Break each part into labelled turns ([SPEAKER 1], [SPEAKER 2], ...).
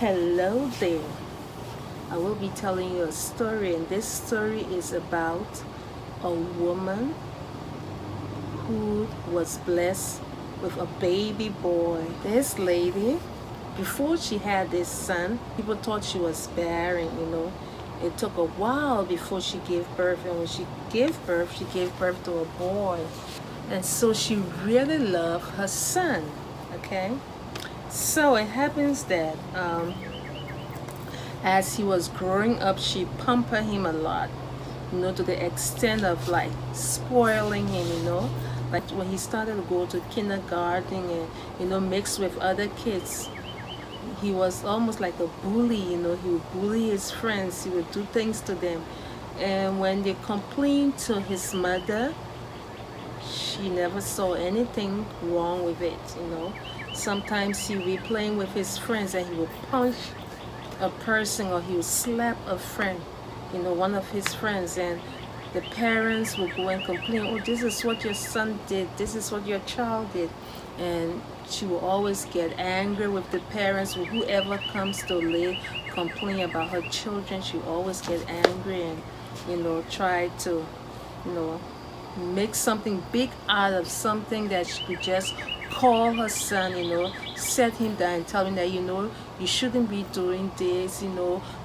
[SPEAKER 1] Hello there. I will be telling you a story, and this story is about a woman who was blessed with a baby boy. This lady, before she had this son, people thought she was barren. It took a while before she gave birth, and when she gave birth to a boy. And so she really loved her son, okay? So it happens that as he was growing up, she pampered him a lot, to the extent of like spoiling him. Like when he started to go to kindergarten and, mix with other kids, he was almost like a bully. He would bully his friends, he would do things to them. And when they complained to his mother, she never saw anything wrong with it. Sometimes he would be playing with his friends and he would punch a person, or he would slap a friend, one of his friends, and the parents would go and complain, oh, this is what your son did, this is what your child did. And she will always get angry with the parents, or whoever comes to lay complain about her children. She will always get angry and try to make something big out of something that she could just call her son, set him down and tell him that, you shouldn't be doing this.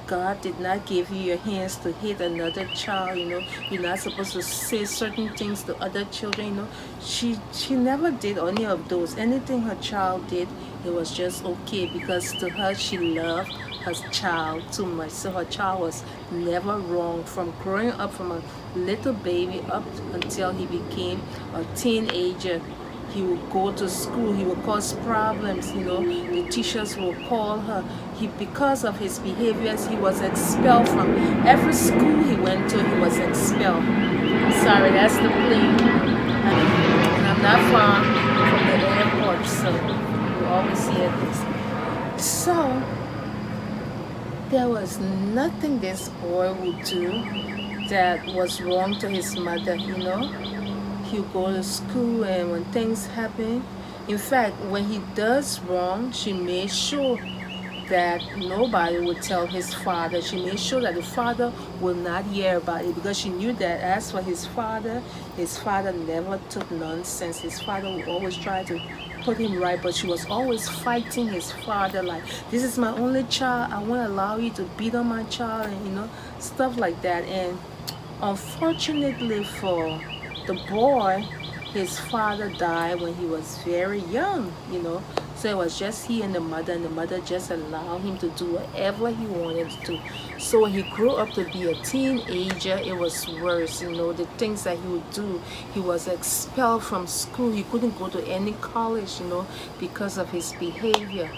[SPEAKER 1] God did not give you your hands to hit another child. You're not supposed to say certain things to other children. She never did any of those. Anything her child did, it was just okay, because to her, she loved her child too much. So her child was never wrong, from growing up from a little baby up until he became a teenager. He would go to school, he would cause problems. The teachers will call her. Because of his behaviors, he was expelled from every school he went to. He was expelled. Sorry, that's the plane, and I'm not far from the airport, so you always hear this. So there was nothing this boy would do that was wrong to his mother. He would go to school, and when things happen, in fact, when he does wrong, she made sure that nobody would tell his father. She made sure that the father will not hear about it, because she knew that as for his father never took nonsense. His father would always try to put him right, but she was always fighting his father, like, this is my only child, I won't allow you to beat on my child, and stuff like that. And unfortunately for the boy, his father died when he was very young. So it was just he and the mother just allowed him to do whatever he wanted to do. So when he grew up to be a teenager, it was worse. The things that he would do, he was expelled from school. He couldn't go to any college, because of his behavior.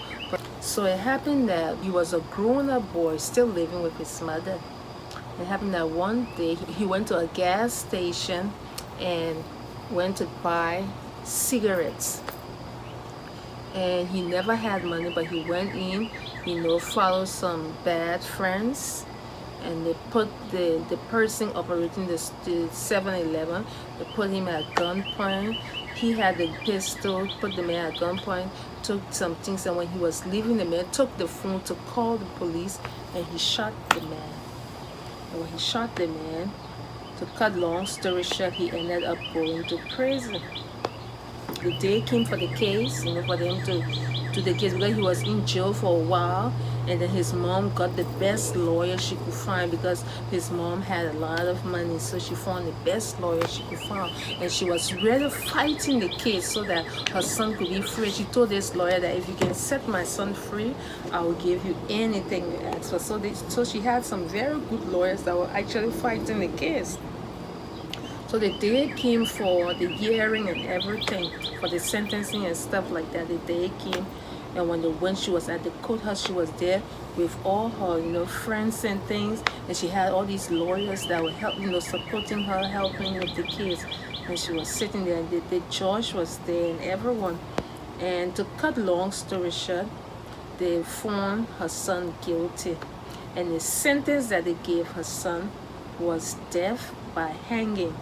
[SPEAKER 1] So it happened that he was a grown-up boy still living with his mother. It happened that one day he went to a gas station and went to buy cigarettes, and he never had money, but he went in, followed some bad friends, and they put the person operating the 7-Eleven, they put him at gunpoint. He had the pistol, put the man at gunpoint, took some things, and when he was leaving, the man took the phone to call the police, and he shot the man. And when he shot the man, to cut long story short, he ended up going to prison. The day came for the case, for them to do the case, because he was in jail for a while. And then his mom got the best lawyer she could find, because his mom had a lot of money. So she found the best lawyer she could find, and she was really fighting the case so that her son could be free. She told this lawyer that if you can set my son free, I will give you anything you ask for. So she had some very good lawyers that were actually fighting the case. So the day came for the hearing and everything, for the sentencing and stuff like that. The day came, and when she was at the courthouse, she was there with all her friends and things, and she had all these lawyers that were helping, supporting her, helping with the case. And she was sitting there, and the judge was there and everyone. And to cut long story short, they found her son guilty, and the sentence that they gave her son was death by hanging.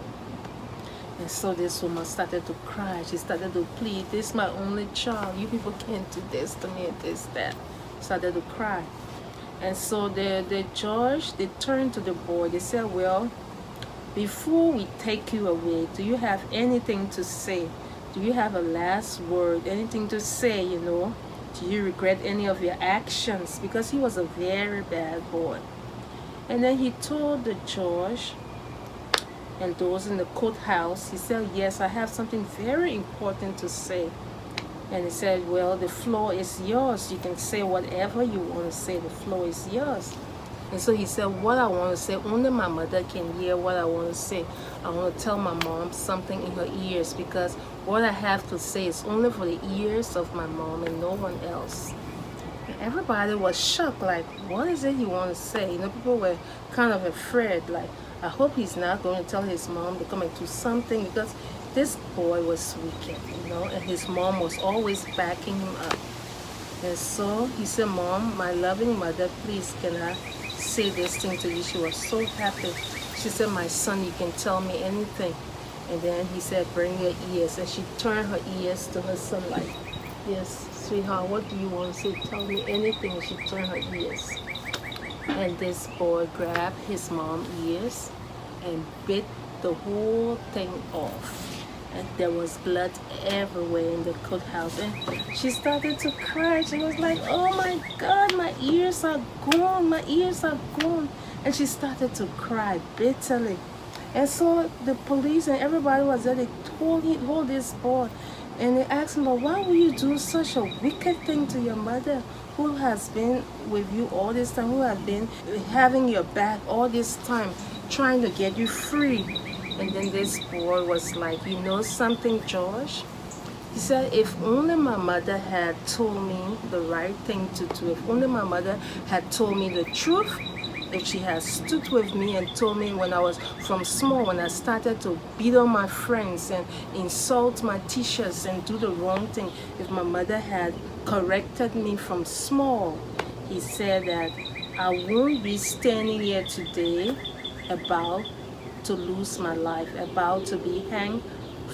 [SPEAKER 1] And so this woman started to cry. She started to plead, this is my only child, you people can't do this to me and this, that. started to cry. And so the judge, they turned to the boy. They said, well, before we take you away, do you have anything to say? Do you have a last word? Anything to say, you know? Do you regret any of your actions? Because he was a very bad boy. And then he told the judge and those in the courthouse, he said, yes, I have something very important to say. And he said, well, the floor is yours. You can say whatever you want to say. The floor is yours. And so he said, what I want to say, only my mother can hear what I want to say. I want to tell my mom something in her ears, because what I have to say is only for the ears of my mom and no one else. And everybody was shocked, like, what is it he wants to say? You know, people were kind of afraid, like, I hope he's not going to tell his mom to come and do something, because this boy was wicked, you know, and his mom was always backing him up. And so he said, Mom, my loving mother, please, can I say this thing to you? She was so happy. She said, my son, you can tell me anything. And then he said, bring your ears. And she turned her ears to her son like, yes, sweetheart, what do you want to say? Tell me anything. And she turned her ears. And this boy grabbed his mom's ears and bit the whole thing off. And there was blood everywhere in the courthouse. And she started to cry. She was like, oh my God, my ears are gone. My ears are gone. And she started to cry bitterly. And so the police and everybody was there. They told this boy. And they asked him, well, why would you do such a wicked thing to your mother, who has been with you all this time, who has been having your back all this time, trying to get you free? And then this boy was like, you know something, George? He said, if only my mother had told me the right thing to do, if only my mother had told me the truth, if she had stood with me and told me when I was from small, when I started to beat on my friends and insult my teachers and do the wrong thing, if my mother had corrected me from small, he said that I won't be standing here today about to lose my life, about to be hanged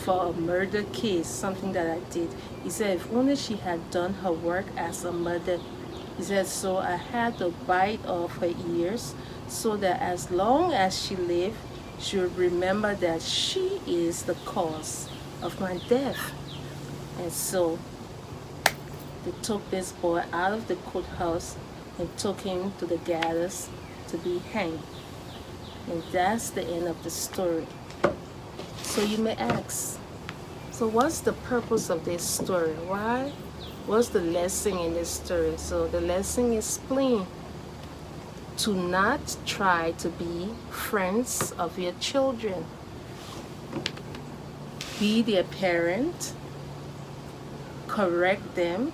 [SPEAKER 1] for a murder case, something that I did. He said, if only she had done her work as a mother. He said, so I had to bite off her ears so that as long as she lived, she would remember that she is the cause of my death. And so they took this boy out of the courthouse and took him to the gallows to be hanged. And that's the end of the story. So you may ask, so what's the purpose of this story? Why? What's the lesson in this story? So the lesson is plain. To not try to be friends of your children. Be their parent. Correct them.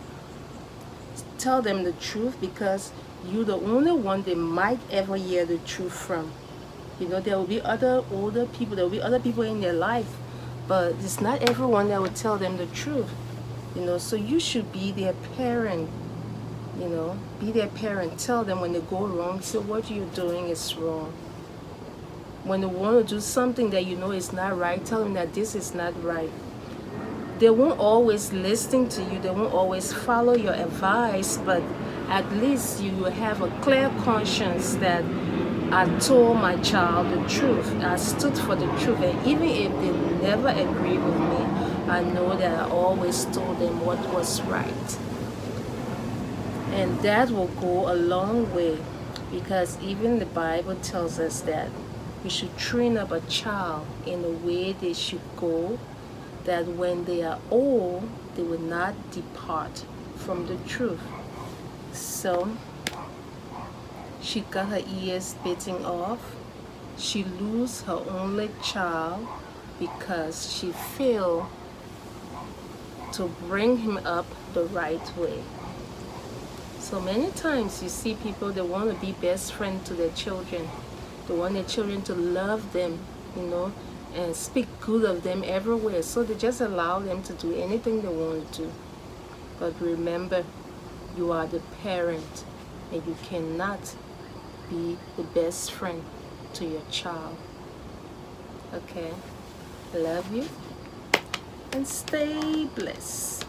[SPEAKER 1] Tell them the truth, because you're the only one they might ever hear the truth from. You know, there will be other older people, there will be other people in their life, but it's not everyone that will tell them the truth. You know, so you should be their parent. You know, be their parent. Tell them when they go wrong, say what you're doing is wrong. When they want to do something that you know is not right, tell them that this is not right. They won't always listen to you, they won't always follow your advice, but at least you will have a clear conscience that I told my child the truth. I stood for the truth, and even if they never agree with me, I know that I always told them what was right. And that will go a long way, because even the Bible tells us that we should train up a child in the way they should go, that when they are old, they will not depart from the truth. So she got her ears bitten off. She lost her only child because she failed to bring him up the right way. So many times you see people, they want to be best friend to their children. They want their children to love them, you know, and speak good of them everywhere. So they just allow them to do anything they want to do. But remember, you are the parent, and you cannot be the best friend to your child. Okay? I love you, and stay blessed.